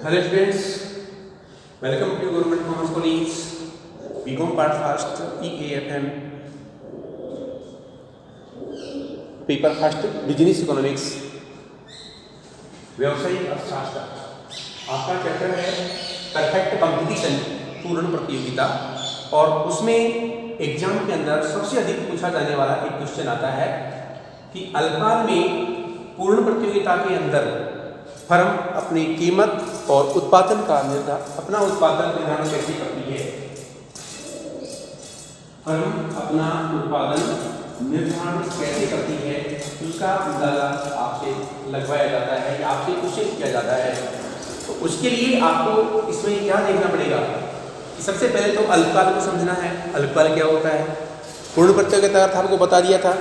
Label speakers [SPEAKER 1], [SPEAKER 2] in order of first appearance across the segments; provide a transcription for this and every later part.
[SPEAKER 1] Hello students, welcome to Government Commerce College, BCom Part First, EAFM, Paper First, Business Economics, व्यवसायिक अर्थशास्त्र। आपका chapter है perfect competition, पूर्ण प्रतियोगिता, और उसमें एग्जाम के अंदर सबसे अधिक पूछा जाने वाला एक क्वेश्चन आता है कि अल्पकाल में पूर्ण प्रतियोगिता के अंदर फर्म अपनी कीमत और उत्पादन का अपना उत्पादन निर्धारण कैसे करती है। फर्म अपना उत्पादन निर्धारण कैसे करती है उसका अंदाजा आपसे लगवाया जाता है या आपसे क्वेश्चन किया जाता है। तो उसके लिए आपको इसमें क्या देखना पड़ेगा कि सबसे पहले तो अल्पकाल को समझना है। अल्पकाल क्या होता है, पूर्ण प्रतियोगिता अर्थ आपको बता दिया था।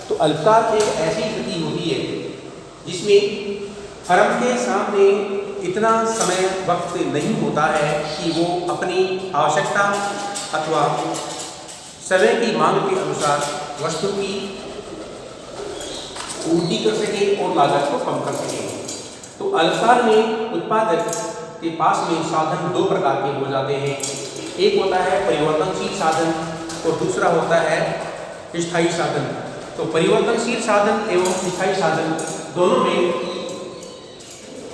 [SPEAKER 1] तो अल्पकाल एक ऐसी स्थिति होती है जिसमें फर्म के सामने इतना समय वक्त नहीं होता है कि वो अपनी आवश्यकता अथवा समय की मांग के अनुसार वस्तु की पूर्ति कर सके और लागत को कम कर सके। तो अल्पकाल में उत्पादक के पास में साधन दो प्रकार के हो जाते हैं। एक होता है परिवर्तनशील साधन और दूसरा होता है स्थायी साधन। तो परिवर्तनशील साधन एवं स्थायी साधन दोनों में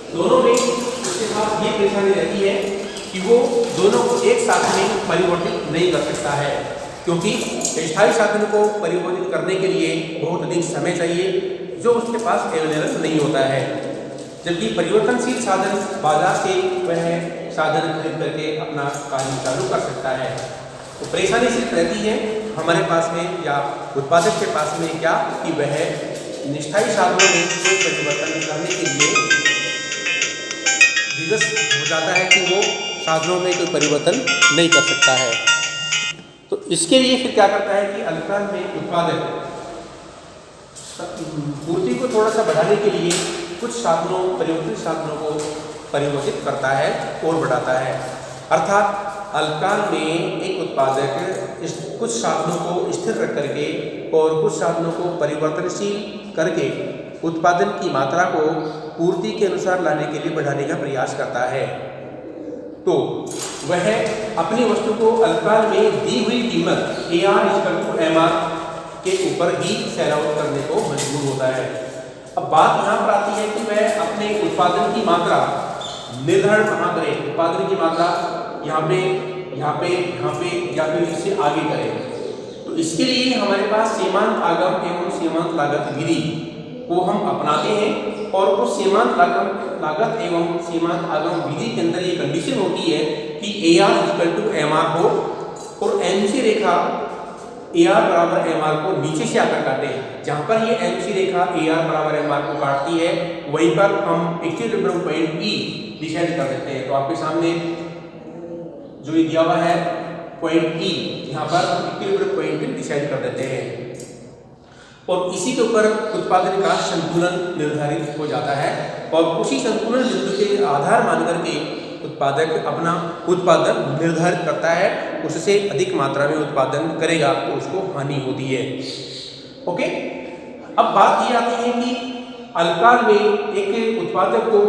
[SPEAKER 1] उसके साथ ये परेशानी रहती है कि वो दोनों को एक साथ में परिवर्तित नहीं कर सकता है, क्योंकि स्थायी साधन को परिवर्तित करने के लिए बहुत अधिक समय चाहिए जो उसके पास अवेलेबल नहीं होता है, जबकि परिवर्तनशील साधन बाजार से वह साधन खरीद करके अपना कार्य चालू कर सकता है। तो परेशानी सिर्फ रहती है हमारे पास में या उत्पादक के पास में क्या कि वह स्थायी साधनों में कोई परिवर्तन करने के लिए विवश हो जाता है कि वो साधनों में कोई परिवर्तन नहीं कर सकता है। तो इसके लिए फिर क्या करता है कि अल्पकाल में उत्पादक पूर्ति को थोड़ा सा बढ़ाने के लिए कुछ साधनों परिवर्तित साधनों को परिवर्तित करता है और बढ़ाता है। अर्थात अल्पकाल में एक उत्पादक कुछ साधनों को स्थिर रख करके और कुछ साधनों को परिवर्तनशील करके उत्पादन की मात्रा को पूर्ति के अनुसार लाने के लिए बढ़ाने का प्रयास करता है। तो वह अपनी वस्तु को अल्पकाल में दी हुई कीमत AR=MR के ऊपर ही सेल आउट करने को मजबूर होता है। अब बात यहाँ पर आती है कि वह अपने उत्पादन की मात्रा निर्धारण कहाँ करे। उत्पादन की मात्रा यहाँ पे या फिर इससे आगे करे। तो इसके लिए हमारे पास सीमांत आगम एवं सीमांत लागत विधि को हम अपनाते हैं और वो सीमांत लागत एवं सीमांत आगम विधि के अंदर ये कंडीशन होती है कि AR=MR हो और MC रेखा AR=MR को नीचे से आकर काटे। जहाँ पर ये MC रेखा AR=MR को काटती है वहीं पर हम इक्विलिब्रियम पॉइंट E डिसाइड कर देते हैं। तो आपके सामने जो ये दिया हुआ है पॉइंट E, यहाँ पर हम इक्विलिब्रियम पॉइंट डिसाइड कर देते हैं और इसी के ऊपर उत्पादन का संतुलन निर्धारित हो जाता है और उसी संतुलन बिंदु के आधार मान करके उत्पादक अपना उत्पादन निर्धारित करता है। उससे अधिक मात्रा में उत्पादन करेगा तो उसको हानि होती है। ओके, अब बात ये आती है कि अल्पकाल में एक उत्पादक को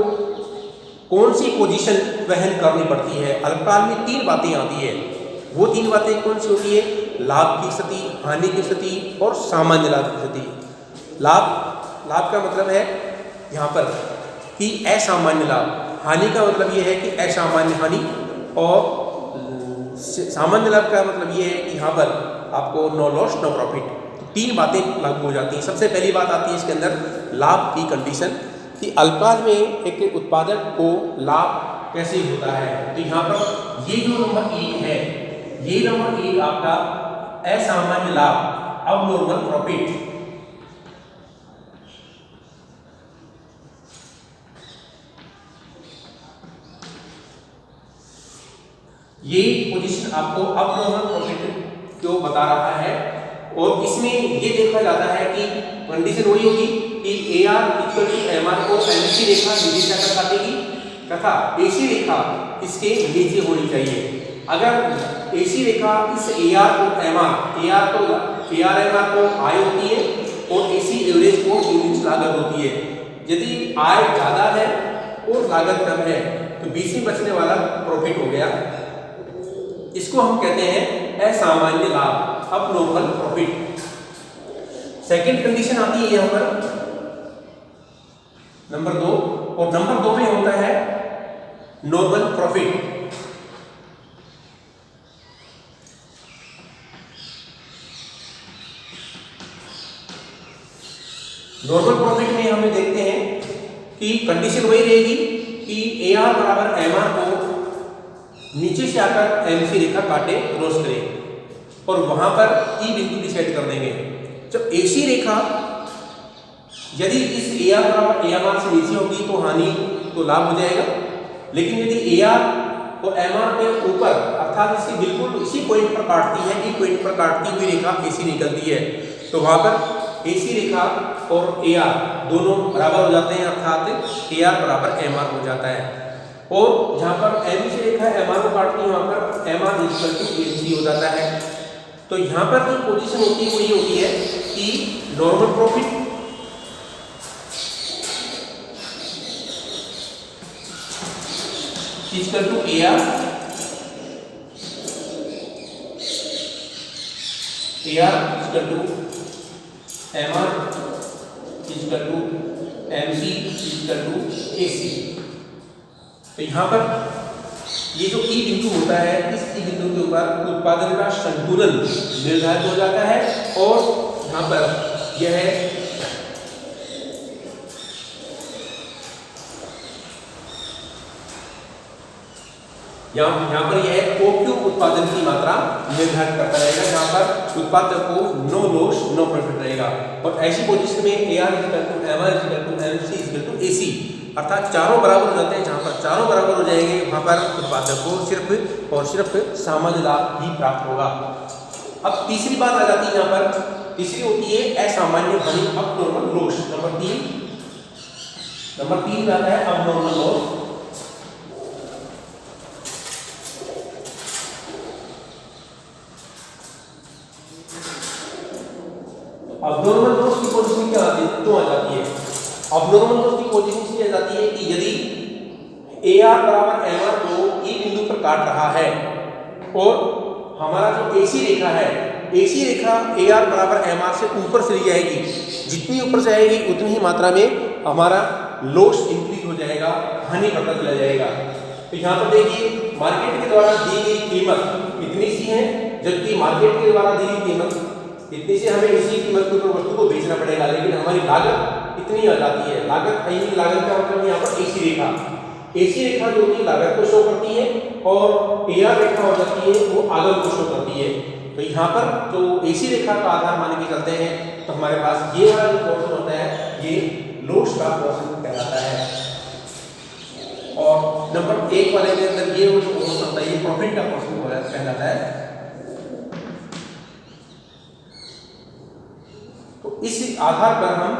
[SPEAKER 1] कौन सी पोजीशन वहन करनी पड़ती है। अल्पकाल में तीन बातें आती है। वो तीन बातें कौन सी होती है? लाभ की स्थिति, हानि की स्थिति और सामान्य लाभ की स्थिति। लाभ का मतलब है यहाँ पर कि असामान्य लाभ, हानि का मतलब ये है कि असामान्य हानि, और सामान्य लाभ का मतलब ये है कि यहाँ पर आपको नो लॉस नो प्रॉफिट। तो तीन बातें लागू हो जाती हैं। सबसे पहली बात आती है इसके अंदर लाभ की कंडीशन कि अल्पकाल में एक उत्पादक को लाभ कैसे होता है। तो यहाँ पर ये जो नंबर 1 है, ये नंबर 1 आपका असामान्य लाभ, अब नॉर्मल प्रॉफिट। ये पोजीशन आपको अब नॉर्मल प्रॉफिट को बता रहा है और इसमें ये देखा जाता है कि कंडीशन वही होगी कि AR=MR को MC रेखा नीचे जाकर काटेगी तथा AC रेखा इसके नीचे होनी चाहिए। अगर AC रेखा इस AR=MR को आय होती है और AC एवरेज को यूनिट लागत होती है। यदि आय ज़्यादा है और लागत कम है तो तो बीच में बचने वाला प्रॉफिट हो गया, इसको हम कहते हैं असामान्य लाभ, अबनॉर्मल प्रॉफिट। सेकंड कंडीशन आती है यहां पर नंबर 2, और नंबर 2 में होता है नॉर्मल प्रॉफिट। नॉर्मल प्रॉफिट में हमें देखते हैं कि कंडीशन वही रहेगी कि AR बराबर MR को नीचे से आकर MC रेखा काटे, क्रॉस करे और वहां पर E बिंदु डिसाइड कर देंगे। जब AC रेखा यदि इस AR बराबर MR से नीचे होगी तो हानि, तो लाभ हो जाएगा, लेकिन यदि AR और MR के ऊपर अर्थात इसके बिल्कुल इसी पॉइंट पर काटती है, इस पॉइंट पर काटती हुई रेखा AC निकलती है, तो वहां पर AC रेखा और AR दोनों बराबर हो जाते हैं, अर्थात AR बराबर MR हो जाता है। और जहां पर MC रेखा MR को काटती है वहां पर MR इक्वल टू AC हो जाता है। तो यहां पर जो पोजीशन होती है वो ये होती है कि normal profit equal to AR, AR equal to MR equal to MC equal to AC। तो यहाँ पर ये जो E बिंदु होता है, इस E बिंदु के ऊपर उत्पादन का संतुलन निर्धारित हो जाता है और यहाँ पर यह यहाँ पर यह OQ उत्पादन की मात्रा निर्धारित करता रहेगा, जहाँ पर उत्पादक को नो लॉस नो प्रॉफिट रहेगा। और ऐसी पोजीशन में AR equal to MR equal to MC equal to AC, अर्थात चारों बराबर हो जाते हैं। जहाँ पर चारों बराबर हो जाएंगे वहाँ पर उत्पादक को सिर्फ और सिर्फ सामान्य लाभ ही प्राप्त होगा। अब तीसरी बात आ जाती है यहाँ पर, तीसरी होती है असामान्य हानि, अबनॉर्मल लॉस। नंबर 3 आता है अबनॉर्मल लॉस। अबनॉर्मल लॉस की पोजीशन क्या आती है, तो आ जाती है अबनॉर्मल लॉस की पोजीशन ये जाती है कि यदि AR बराबर MR को E बिंदु पर काट रहा है और हमारा जो AC रेखा है, AC रेखा AR बराबर MR से ऊपर चली जाएगी, जितनी ऊपर जाएगी उतनी ही मात्रा में हमारा लॉस इंक्रीज हो जाएगा, हानि बढ़ता चला जाएगा। तो यहाँ पर देखिए मार्केट के द्वारा दी गई कीमत इतनी सी है, जबकि मार्केट के द्वारा दी गई कीमत इतनी से हमें इसी कीमत के ऊपर वस्तु को बेचना पड़ेगा, लेकिन हमारी लागत इतनी आ जाती है। लागत का मतलब यहाँ पर AC रेखा जो कि लागत को शो करती है और AR रेखा हो जाती है वो आगम को शो करती है। तो यहाँ पर जो AC रेखा का आधार मान के चलते हैं तो हमारे पास ये वाला जो पोर्शन होता है ये लॉस का पोर्शन कहलाता है, और नंबर 1 वाले के अंदर ये जो पोर्शन होता है ये प्रॉफिट का पोर्शन कहलाता है। तो इस आधार पर हम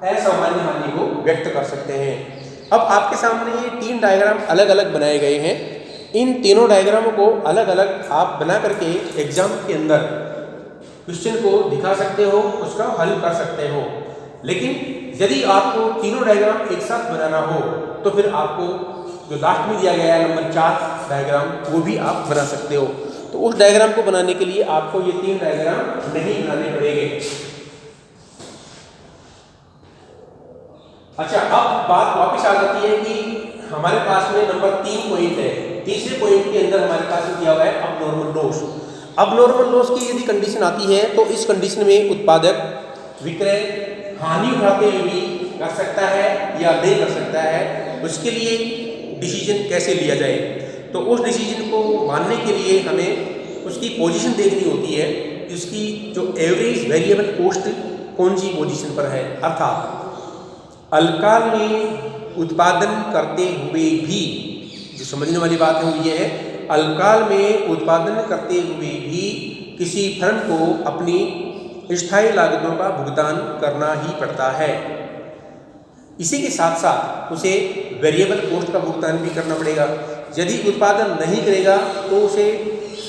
[SPEAKER 1] असामान्य हानि को व्यक्त कर सकते हैं। अब आपके सामने ये 3 डायग्राम अलग अलग बनाए गए हैं। इन तीनों डायग्रामों को अलग अलग आप बना करके एग्जाम के अंदर क्वेश्चन को दिखा सकते हो, उसका हल कर सकते हो। लेकिन यदि आपको तीनों डायग्राम एक साथ बनाना हो तो फिर आपको जो लास्ट में दिया गया है नंबर 4 डायग्राम वो भी आप बना सकते हो। तो उस डायग्राम को बनाने के लिए आपको ये 3 डायग्राम नहीं बनाने पड़ेंगे। अच्छा, अब बात वापस आ जाती है कि हमारे पास में नंबर 3 पॉइंट है। तीसरे पॉइंट के अंदर हमारे पास दिया हुआ है अबनॉर्मल लॉस। अबनॉर्मल लॉस की यदि कंडीशन आती है तो इस कंडीशन में उत्पादक विक्रय हानि उठाते हुए भी कर सकता है या नहीं कर सकता है, उसके लिए डिसीजन कैसे लिया जाए। तो उस डिसीजन को मानने के लिए हमें उसकी पोजीशन देखनी होती है, उसकी जो एवरेज वेरिएबल कॉस्ट कौन सी पोजीशन पर है। अर्थात अल्पकाल में उत्पादन करते हुए भी, जो समझने वाली बात है वो ये है, अल्पकाल में उत्पादन करते हुए भी किसी फर्म को अपनी स्थायी लागतों का भुगतान करना ही पड़ता है। इसी के साथ साथ उसे वेरिएबल कॉस्ट का भुगतान भी करना पड़ेगा। यदि उत्पादन नहीं करेगा तो उसे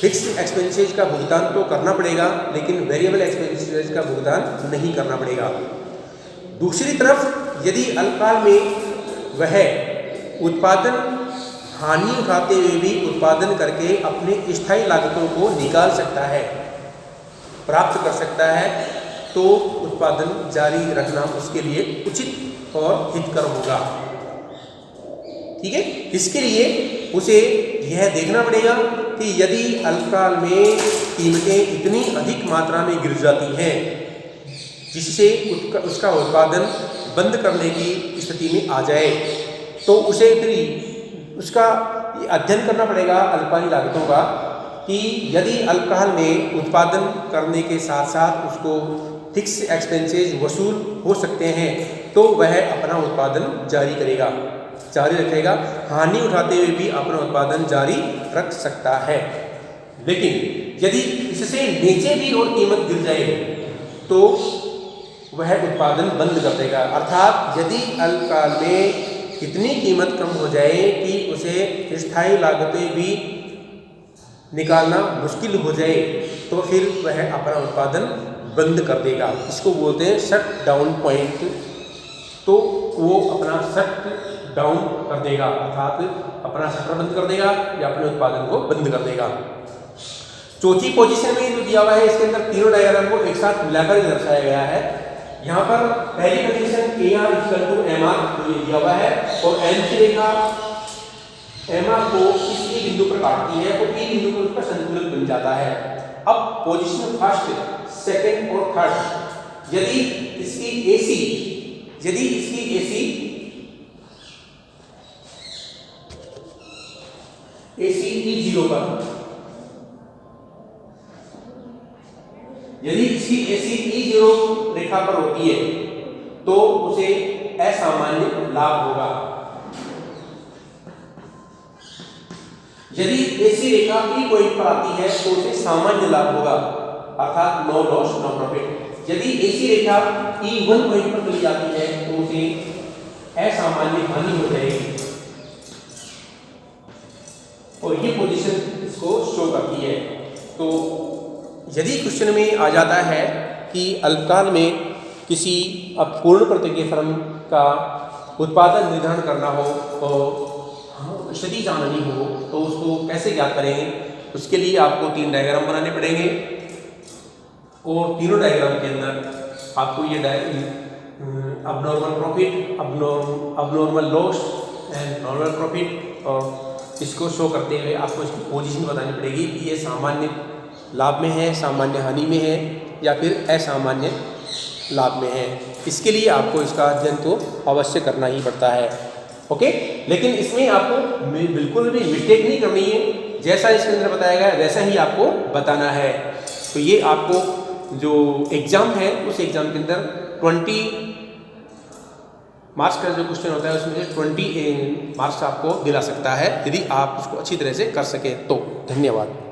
[SPEAKER 1] फिक्स्ड एक्सपेंसेस का भुगतान तो करना पड़ेगा, लेकिन वेरिएबल एक्सपेंसेस का भुगतान नहीं करना पड़ेगा। दूसरी तरफ यदि अल्पकाल में वह उत्पादन हानि उठाते हुए भी उत्पादन करके अपने स्थायी लागतों को निकाल सकता है, प्राप्त कर सकता है, तो उत्पादन जारी रखना उसके लिए उचित और हितकर होगा। ठीक है, इसके लिए उसे यह देखना पड़ेगा कि यदि अल्पकाल में कीमतें इतनी अधिक मात्रा में गिर जाती हैं जिससे उसका उत्पादन बंद करने की स्थिति में आ जाए, तो उसे फिर उसका अध्ययन करना पड़ेगा अल्पकालीन लागतों का कि यदि अल्पकाल में उत्पादन करने के साथ साथ उसको फिक्स एक्सपेंसेस वसूल हो सकते हैं तो वह अपना उत्पादन जारी रखेगा, हानि उठाते हुए भी अपना उत्पादन जारी रख सकता है। लेकिन यदि इससे नीचे भी और कीमत गिर जाए तो वह उत्पादन बंद कर देगा। अर्थात यदि अल्पकाल में इतनी कीमत कम हो जाए कि उसे स्थायी लागतें भी निकालना मुश्किल हो जाए तो फिर वह अपना उत्पादन बंद कर देगा। इसको बोलते हैं शट डाउन पॉइंट। तो वो अपना शट डाउन कर देगा, अर्थात अपना शटर बंद कर देगा या अपने उत्पादन को बंद कर देगा। चौथी पोजीशन में जो दिया हुआ है इसके अंदर तीनों डायग्राम को एक साथ मिलाकर दर्शाया गया है। यहाँ पर पहली condition AR equal to MR जो ये दिया हुआ है और M की रेखा MR को इस E बिंदु पर काटती है तो E बिंदु पर उसका संतुलन बन जाता है। अब पोजीशन फर्स्ट, सेकंड और थर्ड, यदि इसकी AC E0 पर, यदि इसकी AC E0 रेखा पर होती है तो उसे असामान्य लाभ होगा। यदि AC रेखा E पॉइंट पर आती है तो उसे सामान्य लाभ होगा, अर्थात नो लॉस नो प्रॉफिट। यदि AC रेखा E1 पॉइंट पर चली जाती है तो उसे असामान्य हानि हो जाएगी और ये पोजीशन इसको शो करती है। तो यदि क्वेश्चन में आ जाता है कि अल्पकाल में किसी अपूर्ण प्रतिज्ञा फर्म का उत्पादन निर्धारण करना हो और स्थिति जाननी हो तो उसको कैसे ज्ञात करेंगे, उसके लिए आपको 3 डायग्राम बनाने पड़ेंगे और तीनों डायग्राम के अंदर आपको ये abnormal profit, abnormal loss and normal profit और इसको शो करते हुए आपको इसकी पोजीशन बतानी पड़ेगी कि ये सामान्य लाभ में है, सामान्य हानि में है या फिर असामान्य लाभ में है। इसके लिए आपको इसका अध्ययन तो अवश्य करना ही पड़ता है। ओके, लेकिन इसमें आपको बिल्कुल भी मिस्टेक नहीं करनी है, जैसा इसके अंदर बताया गया है वैसा ही आपको बताना है। तो ये आपको जो एग्ज़ाम है उस एग्ज़ाम के अंदर 20 मार्क्स का जो क्वेश्चन होता है उसमें 20 मार्क्स आपको दिला सकता है यदि आप उसको अच्छी तरह से कर सकें तो। धन्यवाद।